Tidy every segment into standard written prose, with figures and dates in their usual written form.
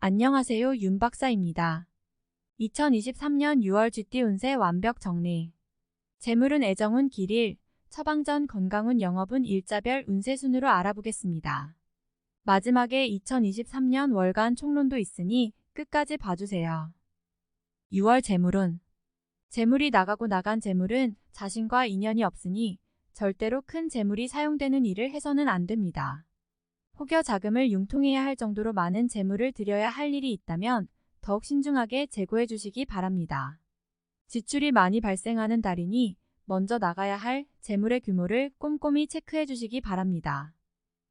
안녕하세요, 윤 박사입니다. 2023년 6월 GT 운세 완벽 정리. 재물운 애정운 길일, 처방전 건강운 영업운 일자별 운세 순으로 알아보겠습니다. 마지막에 2023년 월간 총론도 있으니 끝까지 봐주세요. 6월 재물운. 재물이 나가고 나간 재물은 자신과 인연이 없으니 절대로 큰 재물이 사용되는 일을 해서는 안 됩니다. 혹여 자금을 융통해야 할 정도로 많은 재물을 들여야 할 일이 있다면 더욱 신중하게 재고해 주시기 바랍니다. 지출이 많이 발생하는 달이니 먼저 나가야 할 재물의 규모를 꼼꼼히 체크해 주시기 바랍니다.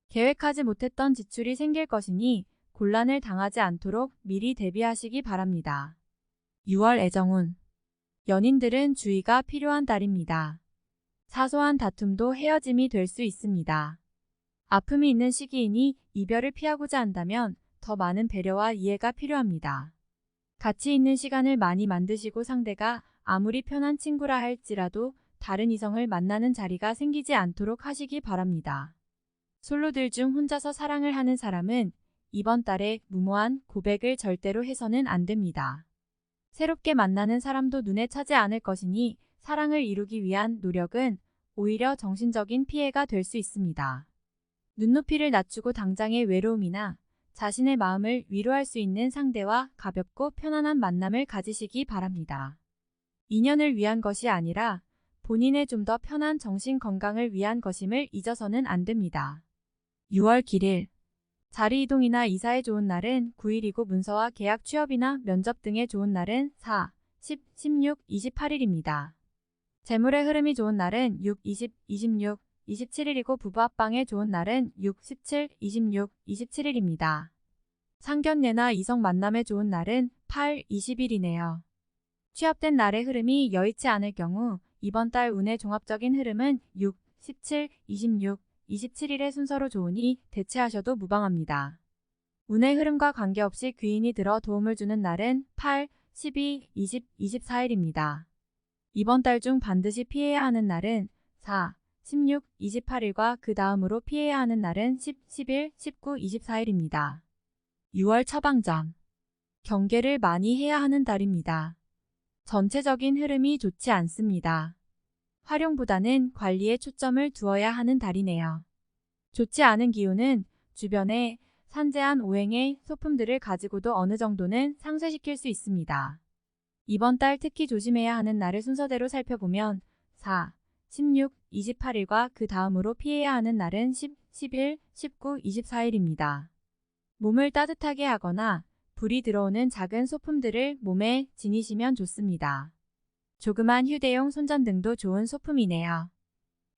계획하지 못했던 지출이 생길 것이니 곤란을 당하지 않도록 미리 대비하시기 바랍니다. 6월 애정운. 연인들은 주의가 필요한 달입니다. 사소한 다툼도 헤어짐이 될 수 있습니다. 아픔이 있는 시기이니 이별을 피하고자 한다면 더 많은 배려와 이해가 필요합니다. 가치 있는 시간을 많이 만드시고 상대가 아무리 편한 친구라 할지라도 다른 이성을 만나는 자리가 생기지 않도록 하시기 바랍니다. 솔로들 중 혼자서 사랑을 하는 사람은 이번 달에 무모한 고백을 절대로 해서는 안 됩니다. 새롭게 만나는 사람도 눈에 차지 않을 것이니 사랑을 이루기 위한 노력은 오히려 정신적인 피해가 될 수 있습니다. 눈높이를 낮추고 당장의 외로움이나 자신의 마음을 위로할 수 있는 상대와 가볍고 편안한 만남을 가지시기 바랍니다. 인연을 위한 것이 아니라 본인의 좀 더 편한 정신 건강을 위한 것임을 잊어서는 안 됩니다. 6월 길일. 자리 이동이나 이사에 좋은 날은 9일이고 문서와 계약 취업이나 면접 등에 좋은 날은 4, 10, 16, 28일입니다. 재물의 흐름이 좋은 날은 6, 20, 26, 27일이고 부부 합방에 좋은 날은 6, 17, 26, 27일입니다. 상견례나 이성 만남에 좋은 날은 8, 20일이네요. 취업된 날의 흐름이 여의치 않을 경우 이번 달 운의 종합적인 흐름은 6, 17, 26, 27일의 순서로 좋으니 대체하셔도 무방합니다. 운의 흐름과 관계없이 귀인이 들어 도움을 주는 날은 8, 12, 20, 24일입니다. 이번 달 중 반드시 피해야 하는 날은 4, 16, 28일과 그 다음으로 피해야 하는 날은 10, 11, 19, 24일입니다. 6월 처방전. 경계를 많이 해야 하는 달입니다. 전체적인 흐름이 좋지 않습니다. 활용보다는 관리에 초점을 두어야 하는 달이네요. 좋지 않은 기운은 주변에 산재한 오행의 소품들을 가지고도 어느 정도는 상쇄시킬 수 있습니다. 이번 달 특히 조심해야 하는 날을 순서대로 살펴보면 4, 16, 28일과 그 다음으로 피해야 하는 날은 10, 11, 19, 24일입니다. 몸을 따뜻하게 하거나 불이 들어오는 작은 소품들을 몸에 지니시면 좋습니다. 조그만 휴대용 손전등도 좋은 소품이네요.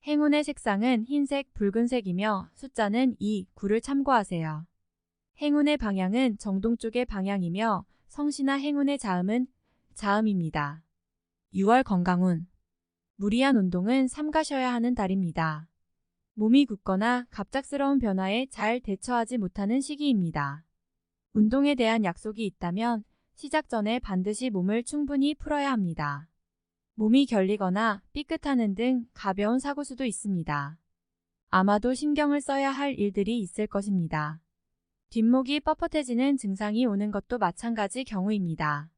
행운의 색상은 흰색, 붉은색이며 숫자는 2, 9를 참고하세요. 행운의 방향은 정동 쪽의 방향이며 성씨나 행운의 자음은 자음입니다. 6월 건강운. 무리한 운동은 삼가셔야 하는 달입니다. 몸이 굳거나 갑작스러운 변화에 잘 대처하지 못하는 시기입니다. 운동에 대한 약속이 있다면 시작 전에 반드시 몸을 충분히 풀어야 합니다. 몸이 결리거나 삐끗하는 등 가벼운 사고수도 있습니다. 아마도 신경을 써야 할 일들이 있을 것입니다. 뒷목이 뻣뻣해지는 증상이 오는 것도 마찬가지 경우입니다.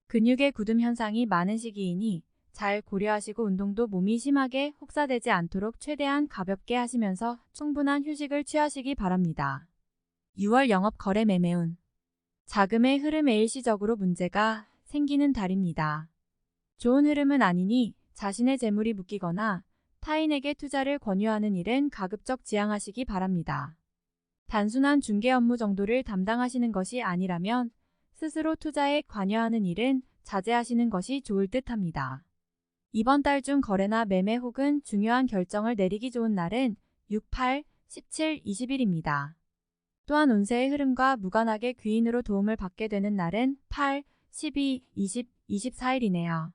근육의 굳음 현상이 많은 시기이니 잘 고려하시고 운동도 몸이 심하게 혹사되지 않도록 최대한 가볍게 하시면서 충분한 휴식을 취하시기 바랍니다. 6월 영업 거래 매매운. 자금의 흐름에 일시적으로 문제가 생기는 달입니다. 좋은 흐름은 아니니 자신의 재물이 묶이거나 타인에게 투자를 권유하는 일은 가급적 지양하시기 바랍니다. 단순한 중개 업무 정도를 담당하시는 것이 아니라면 스스로 투자에 관여하는 일은 자제하시는 것이 좋을 듯합니다. 이번 달 중 거래나 매매 혹은 중요한 결정을 내리기 좋은 날은 6, 8, 17, 20일입니다. 또한 운세의 흐름과 무관하게 귀인으로 도움을 받게 되는 날은 8, 12, 20, 24일이네요.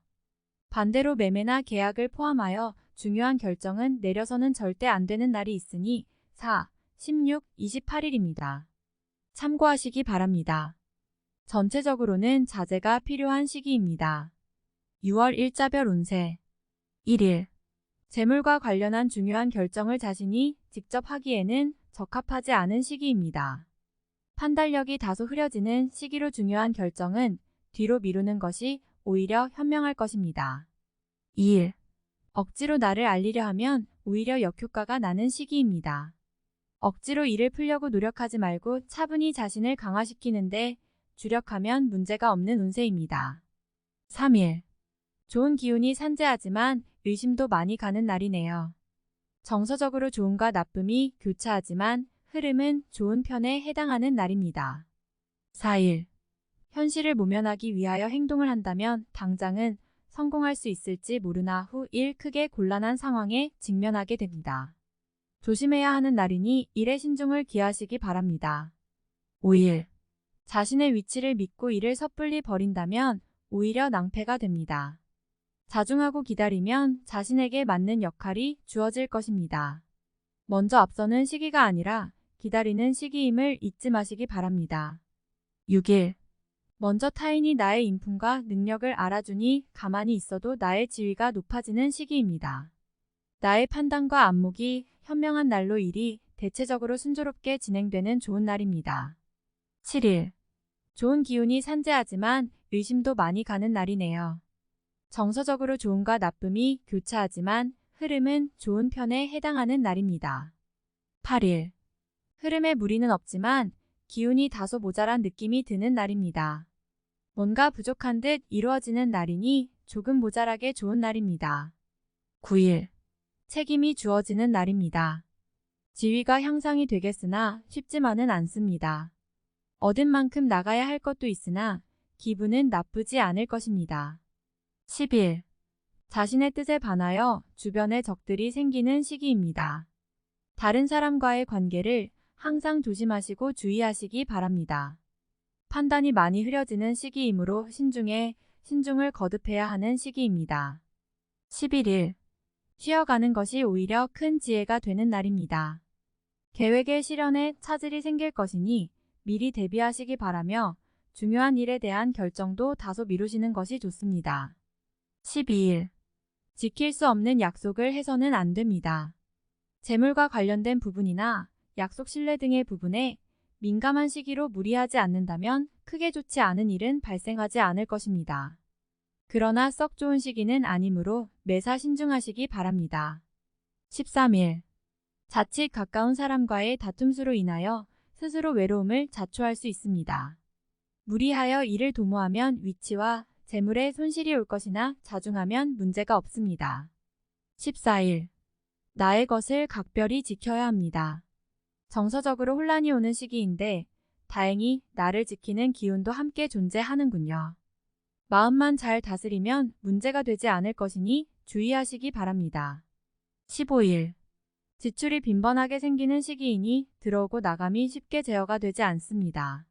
반대로 매매나 계약을 포함하여 중요한 결정은 내려서는 절대 안 되는 날이 있으니 4, 16, 28일입니다. 참고하시기 바랍니다. 전체적으로는 자제가 필요한 시기입니다. 6월 일자별 운세. 1일. 재물과 관련한 중요한 결정을 자신이 직접 하기에는 적합하지 않은 시기입니다. 판단력이 다소 흐려지는 시기로 중요한 결정은 뒤로 미루는 것이 오히려 현명할 것입니다. 2일. 억지로 나를 알리려 하면 오히려 역효과가 나는 시기입니다. 억지로 일을 풀려고 노력하지 말고 차분히 자신을 강화시키는데 주력하면 문제가 없는 운세입니다. 3일. 좋은 기운이 산재하지만 의심도 많이 가는 날이네요. 정서적으로 좋음과 나쁨이 교차하지만 흐름은 좋은 편에 해당하는 날입니다. 4일. 현실을 모면하기 위하여 행동을 한다면 당장은 성공할 수 있을지 모르나 후 일 크게 곤란한 상황에 직면하게 됩니다. 조심해야 하는 날이니 일에 신중을 기하시기 바랍니다. 5일. 자신의 위치를 믿고 일을 섣불리 버린다면 오히려 낭패가 됩니다. 자중하고 기다리면 자신에게 맞는 역할이 주어질 것입니다. 먼저 앞서는 시기가 아니라 기다리는 시기임을 잊지 마시기 바랍니다. 6일. 먼저 타인이 나의 인품과 능력을 알아주니 가만히 있어도 나의 지위가 높아지는 시기입니다. 나의 판단과 안목이 현명한 날로 일이 대체적으로 순조롭게 진행되는 좋은 날입니다. 7일. 좋은 기운이 산재하지만 의심도 많이 가는 날이네요. 정서적으로 좋음과 나쁨이 교차하지만 흐름은 좋은 편에 해당하는 날입니다. 8일. 흐름에 무리는 없지만 기운이 다소 모자란 느낌이 드는 날입니다. 뭔가 부족한 듯 이루어지는 날이니 조금 모자라게 좋은 날입니다. 9일. 책임이 주어지는 날입니다. 지위가 향상이 되겠으나 쉽지만은 않습니다. 얻은 만큼 나가야 할 것도 있으나 기분은 나쁘지 않을 것입니다. 10일. 자신의 뜻에 반하여 주변에 적들이 생기는 시기입니다. 다른 사람과의 관계를 항상 조심하시고 주의하시기 바랍니다. 판단이 많이 흐려지는 시기이므로 신중을 거듭해야 하는 시기입니다. 11일. 쉬어가는 것이 오히려 큰 지혜가 되는 날입니다. 계획의 실현에 차질이 생길 것이니 미리 대비하시기 바라며 중요한 일에 대한 결정도 다소 미루시는 것이 좋습니다. 12일. 지킬 수 없는 약속을 해서는 안 됩니다. 재물과 관련된 부분이나 약속 신뢰 등의 부분에 민감한 시기로 무리하지 않는다면 크게 좋지 않은 일은 발생하지 않을 것입니다. 그러나 썩 좋은 시기는 아니므로 매사 신중하시기 바랍니다. 13일. 자칫 가까운 사람과의 다툼수로 인하여 스스로 외로움을 자초할 수 있습니다. 무리하여 일을 도모하면 위치와 재물에 손실이 올 것이나 자중하면 문제가 없습니다. 14일. 나의 것을 각별히 지켜야 합니다. 정서적으로 혼란이 오는 시기인데 다행히 나를 지키는 기운도 함께 존재하는군요. 마음만 잘 다스리면 문제가 되지 않을 것이니 주의하시기 바랍니다. 15일. 지출이 빈번하게 생기는 시기이니 들어오고 나감이 쉽게 제어가 되지 않습니다.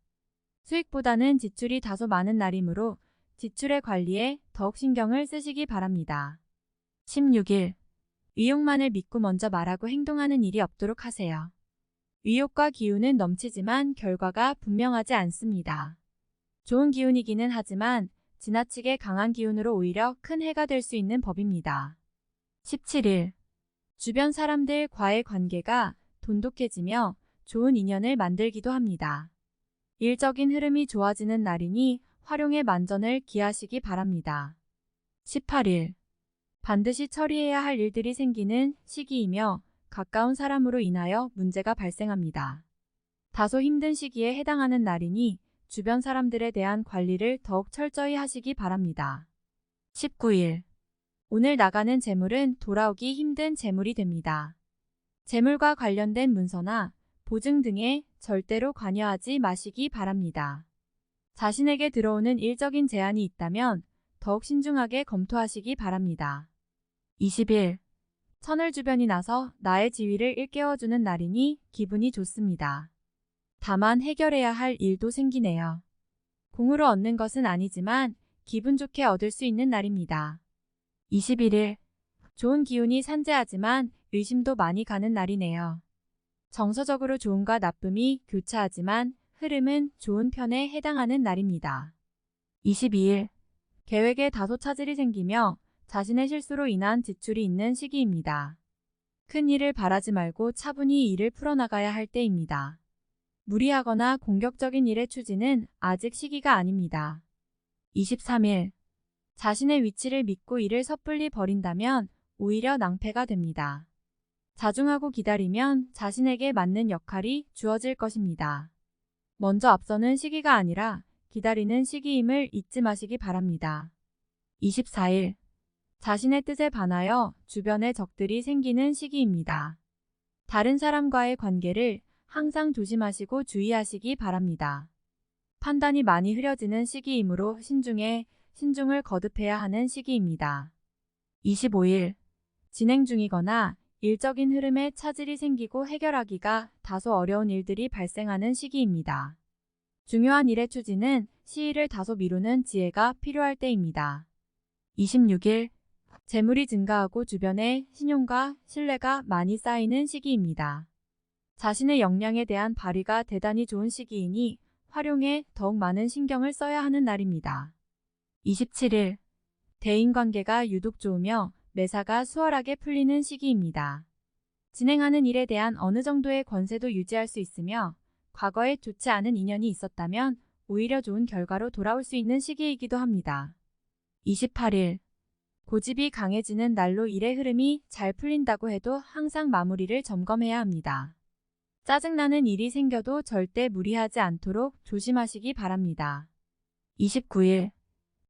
수익보다는 지출이 다소 많은 날이므로 지출의 관리에 더욱 신경을 쓰시기 바랍니다. 16일. 의욕만을 믿고 먼저 말하고 행동하는 일이 없도록 하세요. 의욕과 기운은 넘치지만 결과가 분명하지 않습니다. 좋은 기운이기는 하지만 지나치게 강한 기운으로 오히려 큰 해가 될 수 있는 법입니다. 17일. 주변 사람들과의 관계가 돈독해지며 좋은 인연을 만들기도 합니다. 일적인 흐름이 좋아지는 날이니 활용의 만전을 기하시기 바랍니다. 18일. 반드시 처리해야 할 일들이 생기는 시기이며 가까운 사람으로 인하여 문제가 발생합니다. 다소 힘든 시기에 해당하는 날이니 주변 사람들에 대한 관리를 더욱 철저히 하시기 바랍니다. 19일. 오늘 나가는 재물은 돌아오기 힘든 재물이 됩니다. 재물과 관련된 문서나 보증 등에 절대로 관여하지 마시기 바랍니다. 자신에게 들어오는 일적인 제안이 있다면 더욱 신중하게 검토하시기 바랍니다. 20일. 천을 주변이 나서 나의 지위를 일깨워주는 날이니 기분이 좋습니다. 다만 해결해야 할 일도 생기네요. 공으로 얻는 것은 아니지만 기분 좋게 얻을 수 있는 날입니다. 21일. 좋은 기운이 산재하지만 의심도 많이 가는 날이네요. 정서적으로 좋음과 나쁨이 교차하지만 흐름은 좋은 편에 해당하는 날입니다. 22일. 계획에 다소 차질이 생기며 자신의 실수로 인한 지출이 있는 시기입니다. 큰 일을 바라지 말고 차분히 일을 풀어나가야 할 때입니다. 무리하거나 공격적인 일의 추진은 아직 시기가 아닙니다. 23일. 자신의 위치를 믿고 일을 섣불리 버린다면 오히려 낭패가 됩니다. 자중하고 기다리면 자신에게 맞는 역할이 주어질 것입니다. 먼저 앞서는 시기가 아니라 기다리는 시기임을 잊지 마시기 바랍니다. 24일. 자신의 뜻에 반하여 주변에 적들이 생기는 시기입니다. 다른 사람과의 관계를 항상 조심하시고 주의하시기 바랍니다. 판단이 많이 흐려지는 시기이므로 신중을 거듭해야 하는 시기입니다. 25일. 진행 중이거나 일적인 흐름에 차질이 생기고 해결하기가 다소 어려운 일들이 발생하는 시기입니다. 중요한 일의 추진은 시일을 다소 미루는 지혜가 필요할 때입니다. 26일. 재물이 증가하고 주변에 신용과 신뢰가 많이 쌓이는 시기입니다. 자신의 역량에 대한 발휘가 대단히 좋은 시기이니 활용에 더욱 많은 신경을 써야 하는 날입니다. 27일. 대인관계가 유독 좋으며 매사가 수월하게 풀리는 시기입니다. 진행하는 일에 대한 어느 정도의 권세도 유지할 수 있으며 과거에 좋지 않은 인연이 있었다면 오히려 좋은 결과로 돌아올 수 있는 시기이기도 합니다. 28일. 고집이 강해지는 날로 일의 흐름이 잘 풀린다고 해도 항상 마무리를 점검해야 합니다. 짜증나는 일이 생겨도 절대 무리하지 않도록 조심하시기 바랍니다. 29일.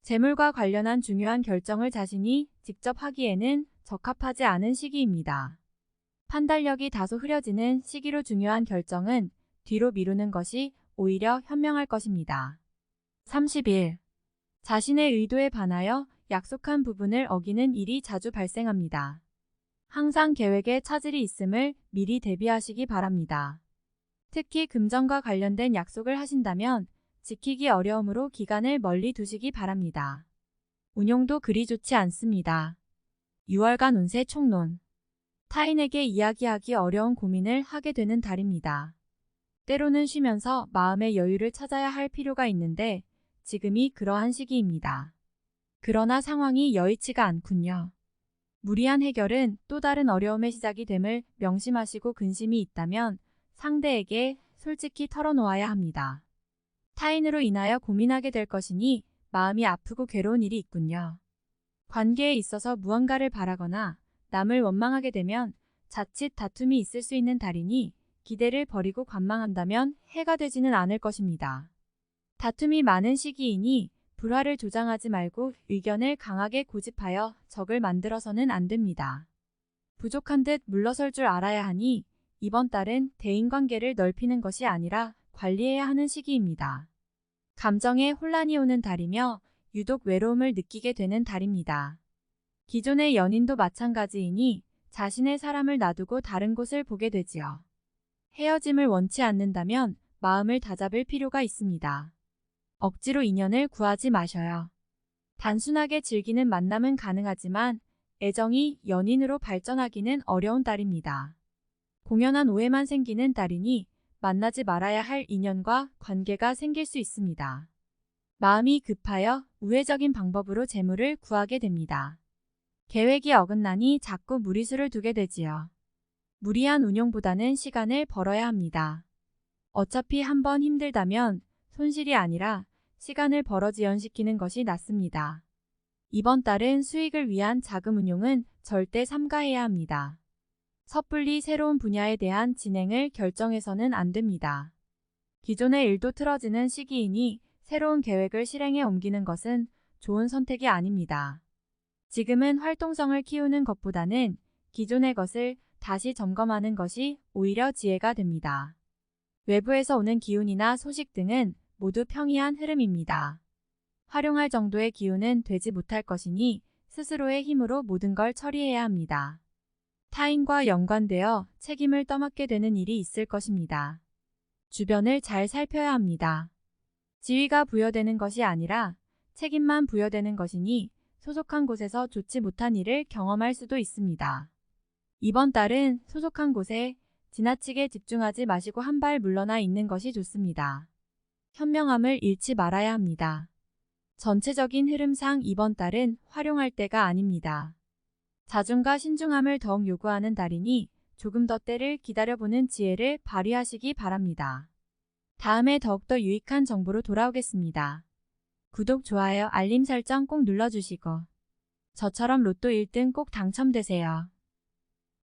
재물과 관련한 중요한 결정을 자신이 직접 하기에는 적합하지 않은 시기입니다. 판단력이 다소 흐려지는 시기로 중요한 결정은 뒤로 미루는 것이 오히려 현명할 것입니다. 30일. 자신의 의도에 반하여 약속한 부분을 어기는 일이 자주 발생합니다. 항상 계획에 차질이 있음을 미리 대비하시기 바랍니다. 특히 금전과 관련된 약속을 하신다면 지키기 어려우므로 기간을 멀리 두시기 바랍니다. 운용도 그리 좋지 않습니다. 6월간 운세 총론. 타인에게 이야기하기 어려운 고민을 하게 되는 달입니다. 때로는 쉬면서 마음의 여유를 찾아야 할 필요가 있는데 지금이 그러한 시기입니다. 그러나 상황이 여의치가 않군요. 무리한 해결은 또 다른 어려움의 시작이 됨을 명심하시고 근심이 있다면 상대에게 솔직히 털어놓아야 합니다. 타인으로 인하여 고민하게 될 것이니 마음이 아프고 괴로운 일이 있군요. 관계에 있어서 무언가를 바라거나 남을 원망하게 되면 자칫 다툼이 있을 수 있는 달이니 기대를 버리고 관망한다면 해가 되지는 않을 것입니다. 다툼이 많은 시기이니 불화를 조장하지 말고 의견을 강하게 고집하여 적을 만들어서는 안 됩니다. 부족한 듯 물러설 줄 알아야 하니 이번 달은 대인관계를 넓히는 것이 아니라 관리해야 하는 시기입니다. 감정에 혼란이 오는 달이며 유독 외로움을 느끼게 되는 달입니다. 기존의 연인도 마찬가지이니 자신의 사람을 놔두고 다른 곳을 보게 되지요. 헤어짐을 원치 않는다면 마음을 다잡을 필요가 있습니다. 억지로 인연을 구하지 마셔요. 단순하게 즐기는 만남은 가능하지만 애정이 연인으로 발전하기는 어려운 달입니다. 공연한 오해만 생기는 달이니 만나지 말아야 할 인연과 관계가 생길 수 있습니다. 마음이 급하여 우회적인 방법으로 재물을 구하게 됩니다. 계획이 어긋나니 자꾸 무리수를 두게 되지요. 무리한 운용보다는 시간을 벌어야 합니다. 어차피 한번 힘들다면 손실이 아니라 시간을 벌어 지연시키는 것이 낫습니다. 이번 달은 수익을 위한 자금 운용은 절대 삼가해야 합니다. 섣불리 새로운 분야에 대한 진행을 결정해서는 안 됩니다. 기존의 일도 틀어지는 시기이니 새로운 계획을 실행에 옮기는 것은 좋은 선택이 아닙니다. 지금은 활동성을 키우는 것보다는 기존의 것을 다시 점검하는 것이 오히려 지혜가 됩니다. 외부에서 오는 기운이나 소식 등은 모두 평이한 흐름입니다. 활용할 정도의 기운은 되지 못할 것이니 스스로의 힘으로 모든 걸 처리해야 합니다. 타인과 연관되어 책임을 떠맡게 되는 일이 있을 것입니다. 주변을 잘 살펴야 합니다. 지위가 부여되는 것이 아니라 책임만 부여되는 것이니 소속한 곳에서 좋지 못한 일을 경험할 수도 있습니다. 이번 달은 소속한 곳에 지나치게 집중하지 마시고 한 발 물러나 있는 것이 좋습니다. 현명함을 잃지 말아야 합니다. 전체적인 흐름상 이번 달은 활용할 때가 아닙니다. 자중과 신중함을 더욱 요구하는 달이니 조금 더 때를 기다려보는 지혜를 발휘하시기 바랍니다. 다음에 더욱더 유익한 정보로 돌아오겠습니다. 구독, 좋아요, 알림 설정 꼭 눌러주시고 저처럼 로또 1등 꼭 당첨되세요.